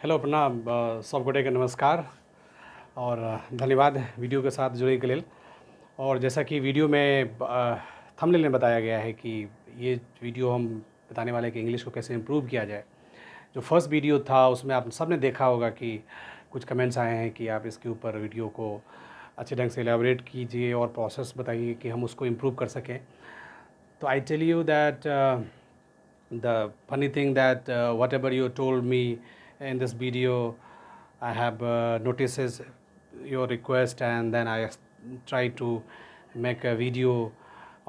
Hello प्रणाम सब गोटे के नमस्कार और धन्यवाद वीडियो के साथ जुड़े के लिए। और जैसा कि वीडियो में थंबनेल में बताया गया है कि ये वीडियो हम बताने वाले हैं कि इंग्लिश को कैसे इम्प्रूव किया जाए। जो फर्स्ट वीडियो था उसमें आप सब ने देखा होगा कि कुछ कमेंट्स आए हैं कि आप इसके ऊपर वीडियो को अच्छे ढंग से एलेबोरेट कीजिए और प्रोसेस बताइए कि हम उसको इम्प्रूव कर सकें। तो I tell you that the funny thing that whatever you told me in this video, I have notices your request, and then I try to make a video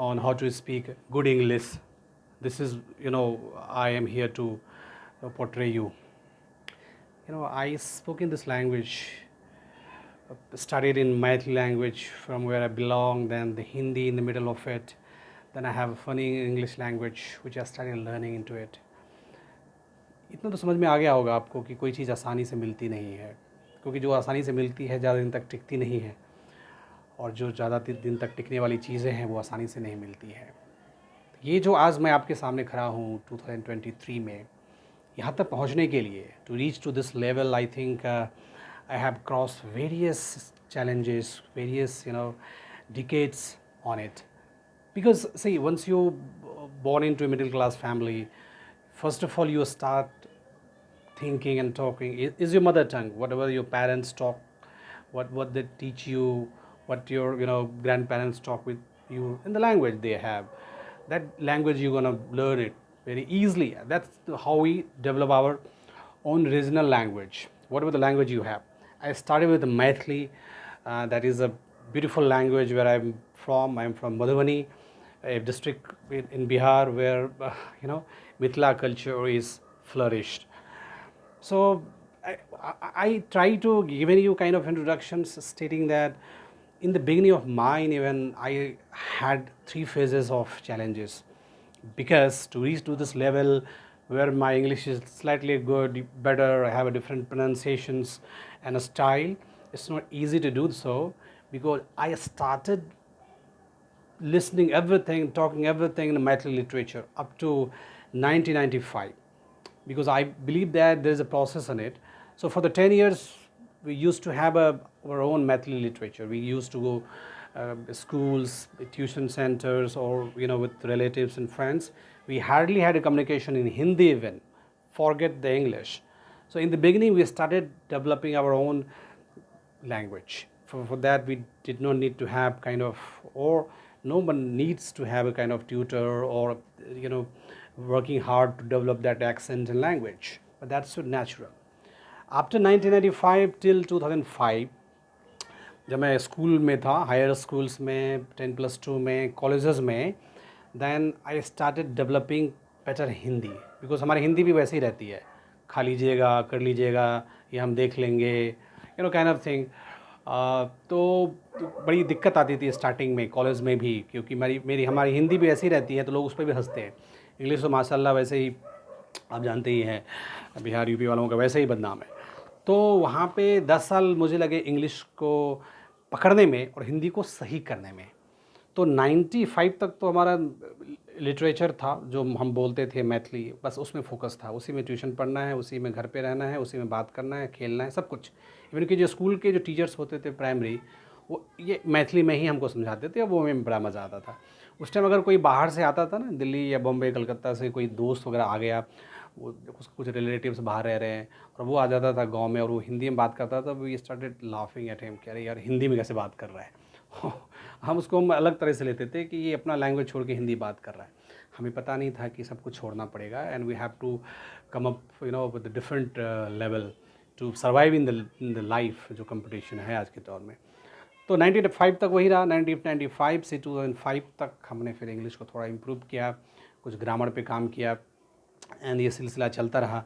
on how to speak good English. This is, I am here to portray you. I spoke in this language, studied in Maithili language from where I belong, then the Hindi in the middle of it. Then I have a funny English language which I started learning into it. इतना तो समझ में आ गया होगा आपको कि कोई चीज़ आसानी से मिलती नहीं है, क्योंकि जो आसानी से मिलती है ज़्यादा दिन तक टिकती नहीं है, और जो ज़्यादा दिन तक टिकने वाली चीज़ें हैं वो आसानी से नहीं मिलती है। ये जो आज मैं आपके सामने खड़ा हूँ 2023 में, यहाँ तक पहुँचने के लिए, to reach to this level, I think I have cross various challenges, various decades on it. Because see, once you born into a middle class family, first of all you start thinking and talking is your mother tongue. Whatever your parents talk, what they teach you, what your grandparents talk with you in the language they have, that language you're gonna learn it very easily. That's how we develop our own regional language, whatever the language you have. I started with Maithili. That is a beautiful language where I'm from. I'm from Madhubani, a district in Bihar where Mithila culture is flourished. So I try to give you kind of introductions stating that in the beginning of mine, even I had 3 phases of challenges, because to reach to this level where my English is slightly good, better, I have a different pronunciations and a style, it's not easy to do so, because I started listening everything, talking everything in Maithili literature up to 1995, because I believe that there is a process in it. So for the 10 years, we used to have our own Maithili literature. We used to go schools, tuition centers, or with relatives and friends. We hardly had a communication in Hindi even, forget the English. So in the beginning, we started developing our own language. For that, we did not need to have or no one needs to have a kind of tutor or working hard to develop that accent and language, but that's so natural. After 1995 till 2005, जब मैं school में था, higher schools में, 10+2 में, colleges में, then I started developing better Hindi, because हमारी हिंदी भी वैसे ही रहती है, खा लीजिएगा, कर लीजिएगा, ये हम देख लेंगे, काइंड ऑफ थिंग। तो बड़ी दिक्कत आती थी स्टार्टिंग में कॉलेज में भी, क्योंकि हमारी हिंदी भी ऐसी रहती है तो लोग उस पर भी हंसते हैं। इंग्लिश तो माशाल्लाह वैसे ही आप जानते ही हैं, बिहार यूपी वालों का वैसे ही बदनाम है। तो वहाँ पे 10 साल मुझे लगे इंग्लिश को पकड़ने में और हिंदी को सही करने में। तो 95 तक तो हमारा लिटरेचर था जो हम बोलते थे मैथिली, बस उसमें फोकस था, उसी में ट्यूशन पढ़ना है, उसी में घर पे रहना है, उसी में बात करना है, खेलना है, सब कुछ। इवन कि जो स्कूल के जो टीचर्स होते थे प्राइमरी, वो ये मैथिली में ही हमको समझाते थे, और वो हमें बड़ा मज़ा आता था। उस टाइम अगर कोई बाहर से आता था ना, दिल्ली या बॉम्बे कलकत्ता से कोई दोस्त वगैरह आ गया, वो कुछ रिलेटिव्स बाहर रह रहे हैं और वो आ जाता था गांव में और वो हिंदी में बात करता था, we started laughing at him, कह रहे यार हिंदी में कैसे बात कर रहा है। हम उसको अलग तरह से लेते थे कि ये अपना लैंग्वेज छोड़ के हिंदी बात कर रहा है। हमें पता नहीं था कि सब कुछ छोड़ना पड़ेगा, and we have to come up with different level to survive in the life, जो कंपटीशन है आज के दौर में। तो 1995 तक वही रहा। 1995 से 2005 तक हमने फिर इंग्लिश को थोड़ा इम्प्रूव किया, कुछ ग्रामर पे काम किया, एंड ये सिलसिला चलता रहा।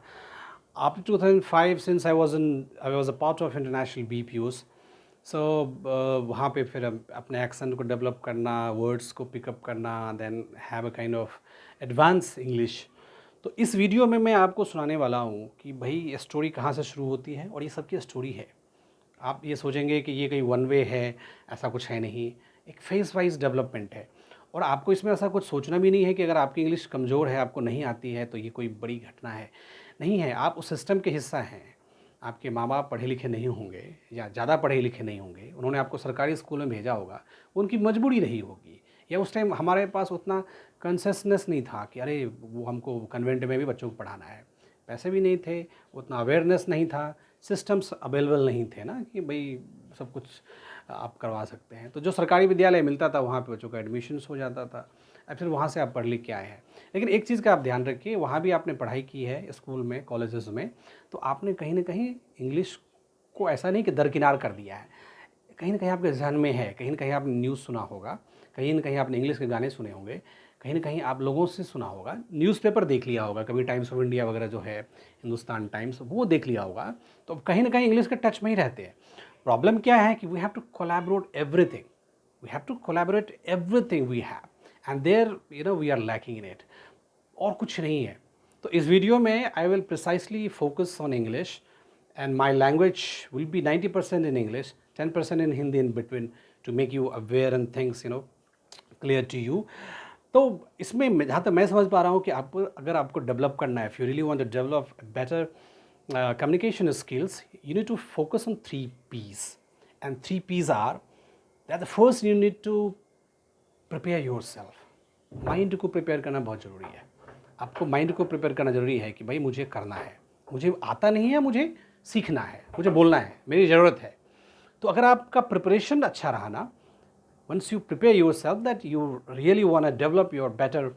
After 2005, since I was a part of international BPUs, सो वहाँ पे फिर अपने एक्सेंट को डेवलप करना, वर्ड्स को पिकअप करना, then have a kind of advance English. तो इस वीडियो में मैं आपको सुनाने वाला हूँ कि भाई ये स्टोरी कहाँ से शुरू होती है, और ये सबकी स्टोरी है। आप ये सोचेंगे कि ये कहीं वन वे है, ऐसा कुछ है नहीं, एक फेस वाइज डेवलपमेंट है। और आपको इसमें ऐसा कुछ सोचना भी नहीं है कि अगर आपकी इंग्लिश कमज़ोर है, आपको नहीं आती है, तो ये कोई बड़ी घटना है, नहीं है। आप उस सिस्टम के हिस्सा हैं। आपके माँ बाप पढ़े लिखे नहीं होंगे या ज़्यादा पढ़े लिखे नहीं होंगे, उन्होंने आपको सरकारी स्कूल में भेजा होगा, उनकी मजबूरी रही होगी, या उस टाइम हमारे पास उतना कंसियसनेस नहीं था कि अरे वो हमको कन्वेंट में भी बच्चों को पढ़ाना है, पैसे भी नहीं थे, उतना अवेयरनेस नहीं था, सिस्टम्स अवेलेबल नहीं थे ना कि भाई सब कुछ आप करवा सकते हैं। तो जो सरकारी विद्यालय मिलता था वहाँ पे बच्चों का एडमिशन्स हो जाता था, और फिर वहाँ से आप पढ़ लिख के आए हैं। लेकिन एक चीज़ का आप ध्यान रखिए, वहाँ भी आपने पढ़ाई की है स्कूल में, कॉलेजेस में, तो आपने कहीं ना कहीं इंग्लिश को ऐसा नहीं कि दरकिनार कर दिया है, कहीं ना कहीं आपके जहन में है, कहीं ना कहीं आपने न्यूज़ सुना होगा, कहीं ना कहीं आपने इंग्लिश के गाने सुने होंगे, कहीं ना कहीं आप लोगों से सुना होगा, न्यूज़पेपर देख लिया होगा, कभी टाइम्स ऑफ इंडिया वगैरह जो है, हिंदुस्तान टाइम्स, वो देख लिया होगा, तो कहीं ना कहीं इंग्लिश के टच में ही रहते हैं। प्रॉब्लम क्या है कि we have to collaborate everything, we have to collaborate everything we have, and there we are lacking in it, और कुछ नहीं है। तो इस वीडियो में I will precisely focus on English, and my language will be 90% in English, 10% in Hindi in between, to make you aware and things clear to you. तो इसमें जहाँ तक मैं समझ पा रहा हूँ कि आप अगर आपको डेवलप करना है, if you really want to develop better communication skills, you need to focus on 3 P's, and 3 P's are that the first you need to prepare yourself. Mind को प्रिपेयर करना बहुत ज़रूरी है। आपको माइंड को प्रिपेयर करना ज़रूरी है कि भाई मुझे करना है, मुझे आता नहीं है, मुझे सीखना है, मुझे बोलना है, मेरी ज़रूरत है। तो अगर आपका प्रिपरेशन अच्छा रहा ना, once you prepare yourself that you really want to develop your better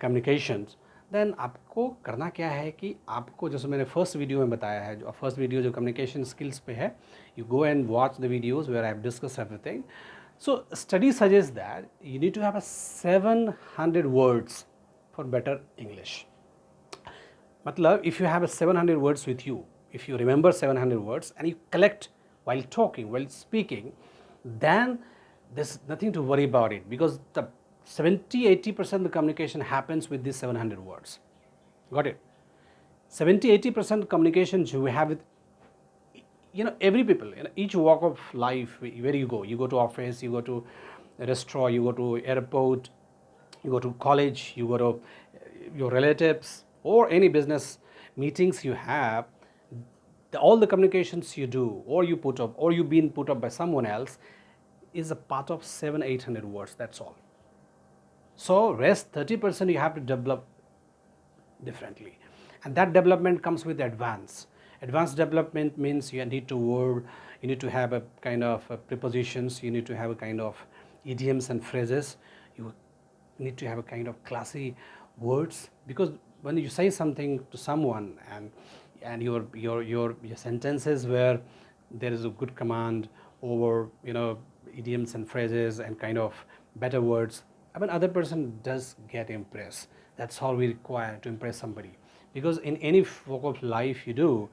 communications, then आपको करना क्या है कि आपको, जैसे मैंने फर्स्ट वीडियो में बताया है, जो फर्स्ट वीडियो जो कम्युनिकेशन स्किल्स पे है, you go and watch the videos where I have discuss everything. So study suggests that you need to have a 700 words for better English. Matlab, if you have a 700 words with you, if you remember 700 words and you collect while talking, while speaking, then there's nothing to worry about it, because the 70-80% of the communication happens with these 700 words. Got it? 70-80% communication you have with every people, each walk of life, where you go to office, you go to a restaurant, you go to airport, you go to college, you go to your relatives, or any business meetings you have, all the communications you do, or you put up, or you been put up by someone else, is a part of 700-800 words. That's all. So rest 30% you have to develop differently, and that development comes with advanced development. Means you need to word, you need to have a kind of prepositions, you need to have a kind of idioms and phrases, you need to have a kind of classy words, because when you say something to someone and your sentences where there is a good command over idioms and phrases and kind of better words, I mean other person does get impressed. That's all we require to impress somebody, because in any walk of life you do,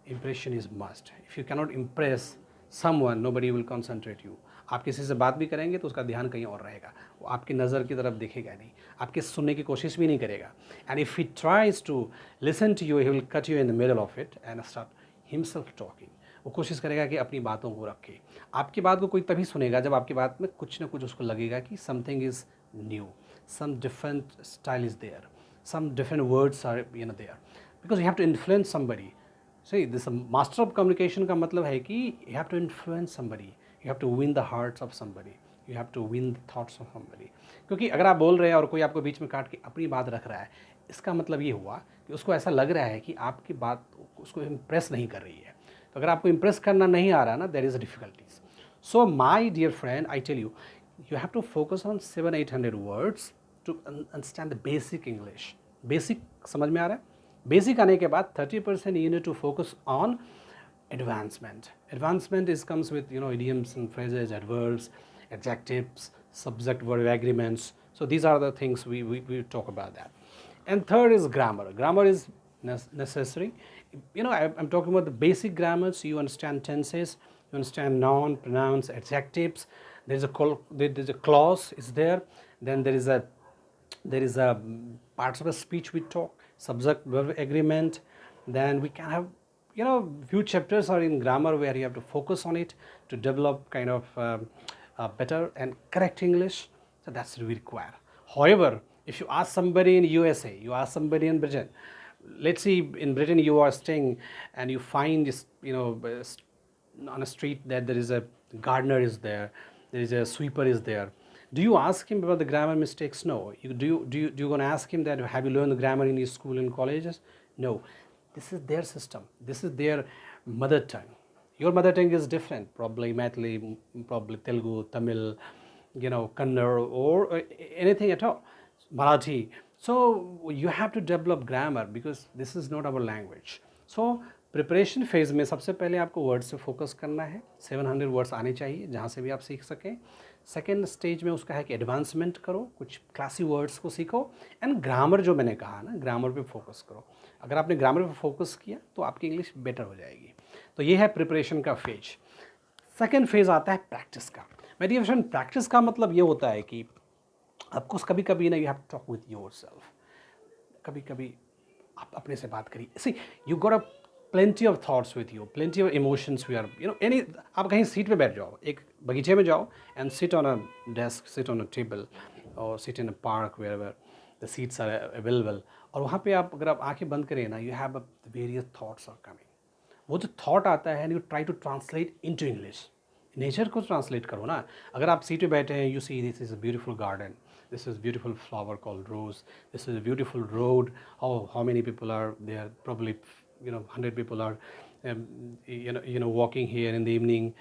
impression is must. If you cannot impress someone, nobody will concentrate you. आप किसी से बात भी करेंगे तो उसका ध्यान कहीं और रहेगा, वो आपकी नज़र की तरफ देखेगा नहीं, आपके सुनने की कोशिश भी नहीं करेगा. And if he tries to listen to you, he will cut you in the middle of it and start himself talking. वो कोशिश करेगा कि अपनी बातों को रखे. आपकी बात को कोई तभी सुनेगा जब आपकी बात में कुछ ना कुछ उसको लगेगा कि something is new, some different style is there, some different words are there, because you have to influence somebody. See, this master of communication का मतलब है कि you have to influence somebody, you have to win the hearts of somebody, you have to win the thoughts of somebody. क्योंकि अगर आप बोल रहे हैं और कोई आपको बीच में काट के अपनी बात रख रहा है, इसका मतलब ये हुआ कि उसको ऐसा लग रहा है कि आपकी बात उसको इम्प्रेस नहीं कर रही है. तो अगर आपको इम्प्रेस करना नहीं आ रहा ना, there is difficulties. So my dear friend, I tell you, you have to focus on 700-800 words to understand the basic English. Basic समझ में आ रहा है? Basic आने के बाद 30% you need to focus on advancement. Advancement comes with idioms and phrases, adverbs, adjectives, subject verb agreements. So these are the things we talk about that. And third is grammar. Grammar is necessary. I'm talking about the basic grammar, so you understand tenses, you understand noun, pronouns, adjectives. There's a clause is there. Then there is a parts of a speech we talk, subject verb agreement. Then we can have few chapters are in grammar where you have to focus on it to develop kind of better and correct English. So that's what we require. However, if you ask somebody in USA, you ask somebody in Britain, let's see, in Britain you are staying and you find this, on a street that there is a gardener is there is a sweeper is there. Do you ask him about the grammar mistakes? No. Do you gonna ask him that have you learned the grammar in your school and colleges? No. This is their system. This is their mother tongue. Your mother tongue is different, probably Maithili, probably Telugu, Tamil, Kannada, or anything at all, Marathi. So you have to develop grammar because this is not our language. So preparation phase में सबसे पहले आपको words पे focus करना है. 700 words आने चाहिए जहाँ से भी आप सीख सकें. सेकेंड स्टेज में उसका है कि एडवांसमेंट करो, कुछ क्लासी वर्ड्स को सीखो, एंड ग्रामर जो मैंने कहा ना, ग्रामर पे फोकस करो. अगर आपने ग्रामर पे फोकस किया तो आपकी इंग्लिश बेटर हो जाएगी. तो ये है प्रिपरेशन का फेज. सेकेंड फेज़ आता है प्रैक्टिस का. माय डियर फ्रेंड, प्रैक्टिस का मतलब ये होता है कि आपको कभी कभी ना, you have to talk with yourself. कभी कभी आप अपने से बात करिए. See you got a plenty of thoughts with you, plenty of emotions. We are, any, आप कहीं सीट पे बैठ जाओ, एक बगीचे में जाओ and sit on a desk, sit on a table or sit in a park wherever the seats are available. और वहाँ पे आप अगर आप आंखें बंद करें ना, you have various thoughts are coming. वो जो thought आता है and you try to translate into English. Nature को ट्रांसलेट करो ना. अगर आप सीट पे बैठे हैं, you see this is a beautiful garden, this is beautiful flower called rose, this is a beautiful road, how many people are there, probably 100 people are walking here in the evening.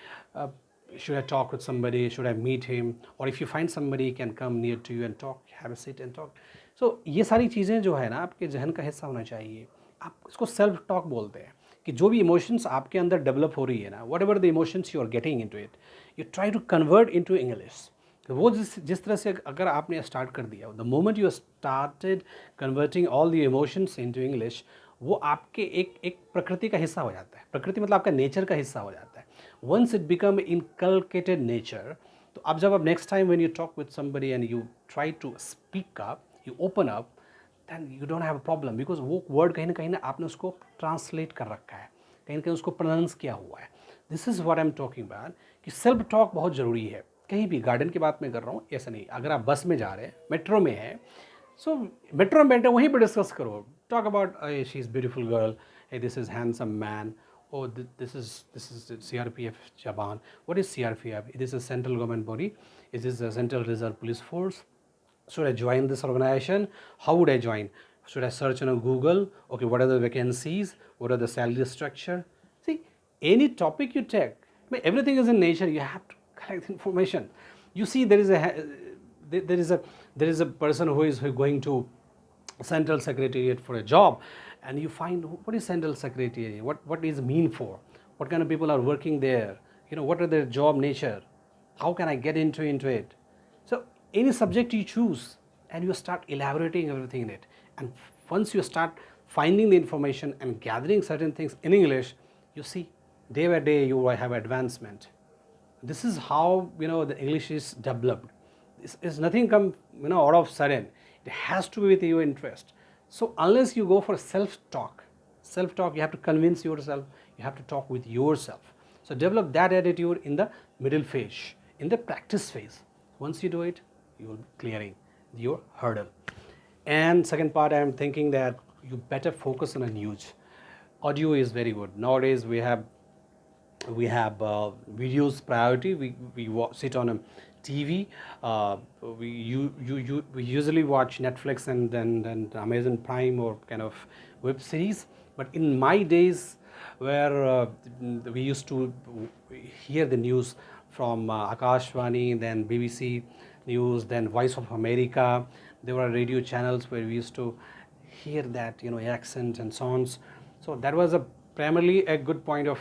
Should I talk with somebody, should I meet him, or if you find somebody can come near to you and talk, have a sit and talk. So ये सारी चीज़ें जो है ना आपके जहन का हिस्सा होना चाहिए. आप इसको सेल्फ टॉक बोलते हैं कि जो भी इमोशंस आपके अंदर डेवलप हो रही है ना, whatever the emotions you are getting into it, you try to convert into English. वो जिस तरह से अगर आपने स्टार्ट कर दिया, the moment you started converting all the emotions into English, वो आपके एक प्रकृति का हिस्सा हो जाता है. प्रकृति मतलब आपका नेचर का हिस्सा हो जाता है. Once it become inculcated nature, तो अब जब आप next time when you talk with somebody and you try to speak up, you open up, then you don't have a problem, because वो वर्ड कहीं ना आपने उसको ट्रांसलेट कर रखा है, कहीं ना कहीं उसको प्रोनाउंस किया हुआ है. This is what I am talking about, कि सेल्फ टॉक बहुत ज़रूरी है. कहीं भी गार्डन की बात मैं कर रहा हूँ, ऐसा नहीं. अगर आप बस में जा रहे हैं, मेट्रो में हैं, सो मेट्रो में बैठे वहीं पर डिस्कस करो. Talk about, hey, she's beautiful girl, hey, this is handsome man, oh, this is CRPF Japan. What is CRPF? This is central government body. Is this a central reserve police force? Should I join this organization? How would I join? Should I search on Google? Okay, what are the vacancies? What are the salary structure? See, any topic you take, everything is in nature. You have to collect information. You see, there is a person who is going to central secretariat for a job, and you find what is central secretariat, what is mean for, what kind of people are working there, what are their job nature, how can I get into it. So any subject you choose and you start elaborating everything in it, and once you start finding the information and gathering certain things in English, you see day by day you will have advancement. This is how the English is developed. This is nothing come out of sudden. It has to be with your interest. So unless you go for self-talk, you have to convince yourself, you have to talk with yourself. So develop that attitude in the middle phase, in the practice phase. Once you do it, you will be clearing your hurdle. And second part, I am thinking that you better focus on a news. Audio is very good. Nowadays we have videos priority. We sit on a TV. We usually watch Netflix and then Amazon Prime or kind of web series. But in my days, where we used to hear the news from Akashvani, then BBC News, then Voice of America. There were radio channels where we used to hear that accent and sounds. So that was primarily a good point of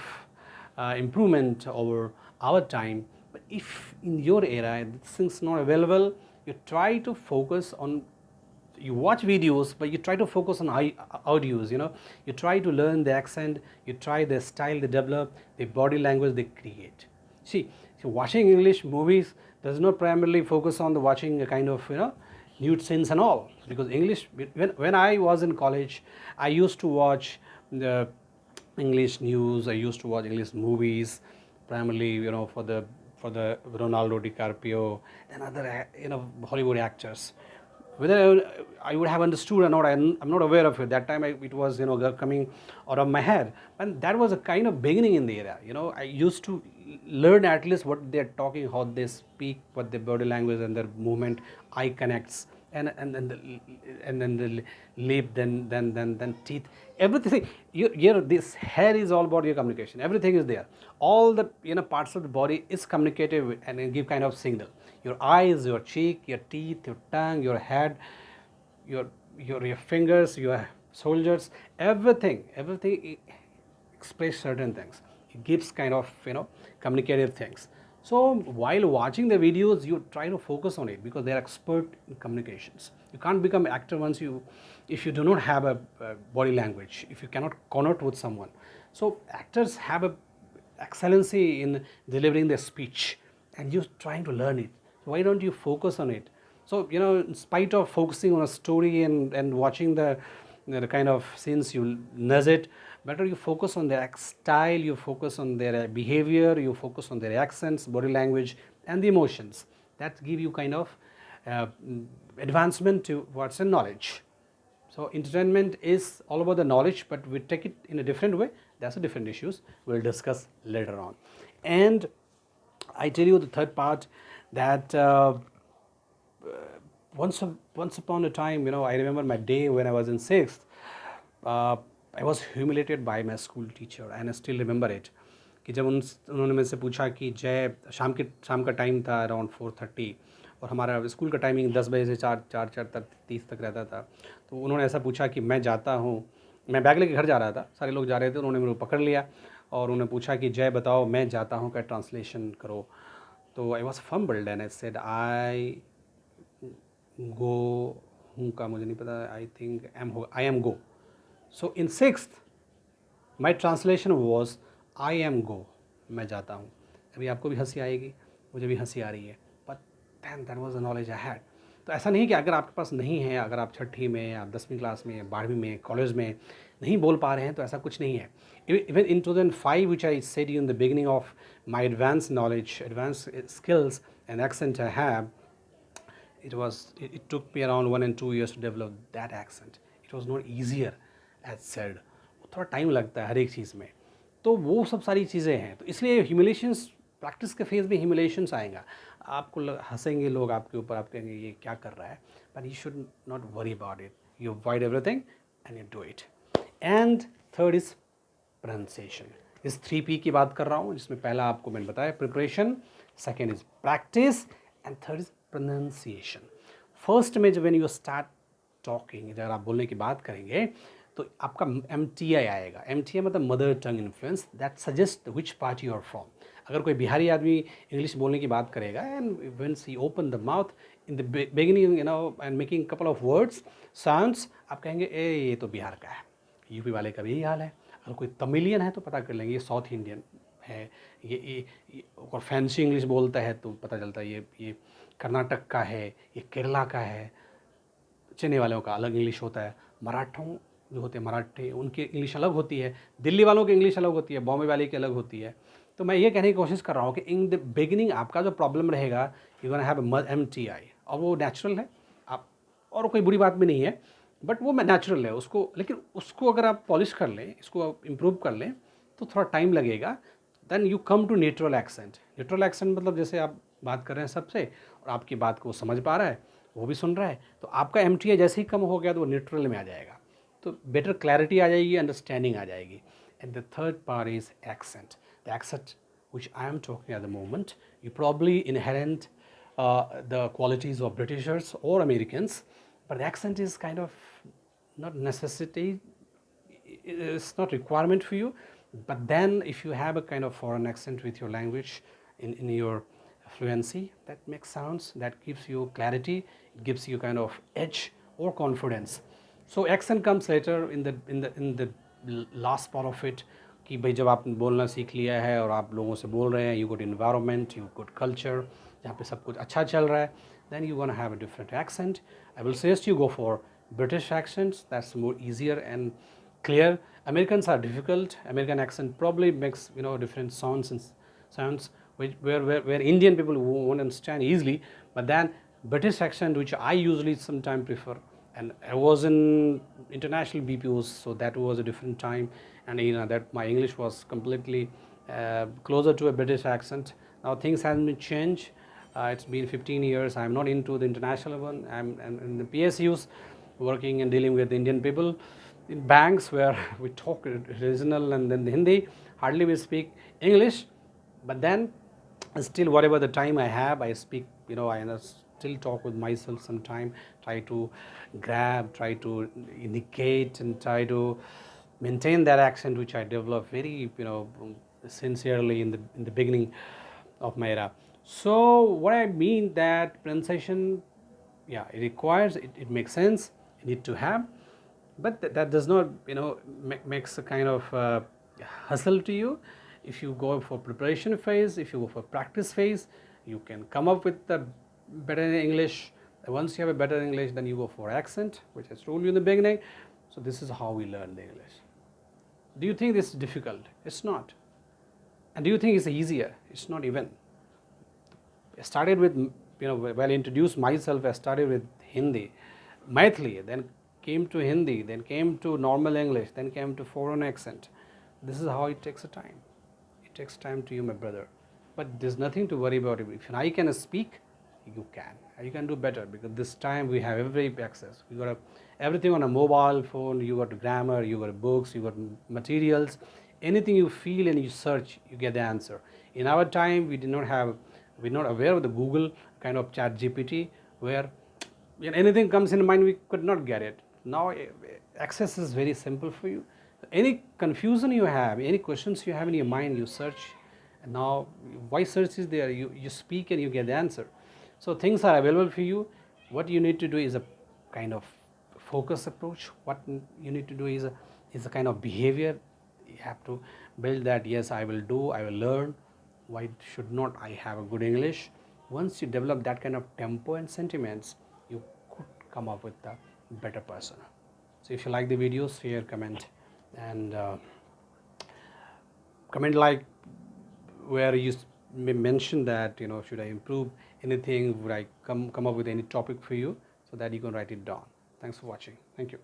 improvement over our time. But if in your era this thing's not available, you try to focus on, you watch videos, but you try to focus on audios. You try to learn the accent, you try the style they develop, the body language they create. See, watching English movies does not primarily focus on the watching a kind of nude scenes and all, because English, when I was in college, I used to watch the English news, I used to watch English movies, primarily for the Ronaldo DiCaprio and other Hollywood actors. Whether I would have understood or not, I'm not aware of it. That time it was, coming out of my head. And that was a kind of beginning in the area. I used to learn at least what they're talking, how they speak, what their body language and their movement, eye connects, and then the lip, then teeth, everything. This hair is all about your communication. Everything is there. All the parts of the body is communicative and give kind of signal. Your eyes, your cheek, your teeth, your tongue, your head, your fingers, your shoulders, everything express certain things. It gives kind of communicative things. So while watching the videos, you try to focus on it because they are expert in communications. You can't become actor if you do not have a body language, if you cannot connect with someone. So actors have a excellency in delivering their speech, and you're trying to learn it. So why don't you focus on it? So in spite of focusing on a story and watching the kind of scenes, you nudge it. Better you focus on their style, you focus on their behavior, you focus on their accents, body language, and the emotions. That give you kind of advancement towards the knowledge. So entertainment is all about the knowledge, but we take it in a different way. That's a different issues we'll discuss later on. And I tell you the third part, that once upon a time, I remember my day when I was in 6th. I was humiliated by my school teacher, and I still remember it. कि जब उन्होंने मेरे से पूछा कि जय, शाम का टाइम था अराउंड 4:30, और हमारा स्कूल का टाइमिंग 10 बजे से 4:30 तक रहता था. तो उन्होंने ऐसा पूछा कि मैं जाता हूँ, मैं बैग लेके घर जा रहा था, सारे लोग जा रहे थे, उन्होंने मेरे को पकड़ लिया और उन्होंने पूछा कि जय बताओ मैं जाता हूँ का ट्रांसलेशन करो. तो I was fumbled and I said I go हूँ का मुझे नहीं पता, I think I am go. So in 6th, my translation was I am go, मैं जाता हूँ. अभी आपको भी हंसी आएगी, मुझे भी हंसी आ रही है, but then that was the knowledge I had. तो ऐसा नहीं कि अगर आपके पास नहीं है, अगर आप छठी में, आप 10वीं क्लास में, 12वीं में, कॉलेज में नहीं बोल पा रहे हैं, तो ऐसा कुछ नहीं है. Even in 2005, which I said you in the beginning of my advanced knowledge, advanced skills and accent I have, it took me around 1 and 2 years to develop that accent. It was not easier as said. थोड़ा time लगता है हर एक चीज़ में. तो वो सब सारी चीज़ें हैं. तो इसलिए ह्यूमिलेशंस, प्रैक्टिस के फेज में ह्यूमिलेशंस आएगा. आपको हंसेंगे लोग आपके ऊपर, आप कहेंगे ये क्या कर रहा है, but you should not worry about it. You avoid everything and you do it. And third is pronunciation. इस 3P की बात कर रहा हूँ, जिसमें पहला आपको मैंने बताया preparation, second is practice, and third is pronunciation. First में जब व्हेन यू स्टार्ट टॉकिंग, अगर आप बोलने की बात करेंगे तो आपका MTI आएगा. MTI मतलब mother tongue influence, that suggest which part you are from. अगर कोई बिहारी आदमी इंग्लिश बोलने की बात करेगा, and whence he open the mouth in the beginning and making couple of words sounds, आप कहेंगे ये तो बिहार का है. यूपी वाले का भी यही हाल है. अगर कोई तमिलियन है तो पता कर लेंगे ये साउथ इंडियन है. ये और फैंसी इंग्लिश बोलता है तो पता चलता है ये कर्नाटक का है, ये केरला का है. चेन्नई वालों का अलग इंग्लिश होता है. मराठों जो होते हैं मराठी, उनकी इंग्लिश अलग होती है. दिल्ली वालों की इंग्लिश अलग होती है, बॉम्बे वाले की अलग होती है. तो मैं ये कहने की कोशिश कर रहा हूँ कि इन द बिगिनिंग आपका जो प्रॉब्लम रहेगा, यू गोना हैव MTI, और वो नेचुरल है. आप और कोई बुरी बात भी नहीं है, बट वो नेचुरल है उसको. लेकिन उसको अगर आप पॉलिश कर लें, इसको आप इम्प्रूव कर लें, तो थोड़ा टाइम लगेगा. Then you come to natural accent. Natural accent मतलब जैसे आप बात कर रहे हैं सबसे, और आपकी बात को वो समझ पा रहा है, वो भी सुन रहा है, तो आपका MTI जैसे ही कम हो गया तो वो नेचुरल में आ जाएगा. तो बेटर क्लैरिटी आ जाएगी, अंडरस्टैंडिंग आ जाएगी. And the third part is accent. The accent which I am talking at the moment, you probably inherent the qualities of Britishers or Americans, but the accent is kind of not necessity, it's not requirement for you. But then if you have a kind of foreign accent with your language in your fluency, that makes sounds, that gives you clarity, it gives you kind of edge or confidence. So accent comes later in the last part of it, कि भाई जब आपने बोलना सीख लिया है और आप लोगों से बोल रहे हैं, you good environment, you good culture, जहाँ पे सब कुछ अच्छा चल रहा है, then you gonna have a different accent. I will suggest you go for British accents. That's more easier and clear. Americans are difficult. American accent probably makes different sounds where Indian people won't understand easily. But then British accent, which I usually sometimes prefer. And I was in international BPOs, so that was a different time, and that my English was completely closer to a British accent. Now things have been changed. It's been 15 years. I'm not into the international one. I'm in the PSUs, working and dealing with Indian people in banks where we talk regional and then the Hindi. Hardly we speak English, but then still whatever the time I have, I speak. I still talk with myself sometime. Try to grab, try to indicate, and try to maintain that accent which I developed very sincerely in the beginning of my era. So what I mean that pronunciation, yeah, it requires it makes sense. You need to have, but that does not makes a kind of hustle to you. If you go for preparation phase, if you go for practice phase, you can come up with the better English. Once you have a better English, then you go for accent, which I told you in the beginning. So this is how we learn the English. Do you think this is difficult? It's not. And do you think it's easier? It's not even. I started with, while I introduced myself, I started with Hindi, Maithili, then came to Hindi, then came to normal English, then came to foreign accent. This is how it takes a time. It takes time to you, my brother. But there's nothing to worry about. If I can speak, you can. You can do better, because this time we have every access. We got everything on a mobile phone. You got grammar, you got books, you got materials. Anything you feel and you search, you get the answer. In our time, we're not aware of the Google kind of chat GPT, where when anything comes in mind, we could not get it. Now access is very simple for you. Any confusion you have, any questions you have in your mind, you search. And now why search is there? You speak and you get the answer. So things are available for you. What you need to do is a kind of focus approach. What you need to do is a kind of behavior. You have to build that. Yes, I will do, I will learn. Why should not I have a good English? Once you develop that kind of tempo and sentiments, you could come up with a better person. So if you like the videos, share, comment, and comment like where you may mention that should I improve anything, would I come up with any topic for you, so that you can write it down. Thanks for watching. Thank you.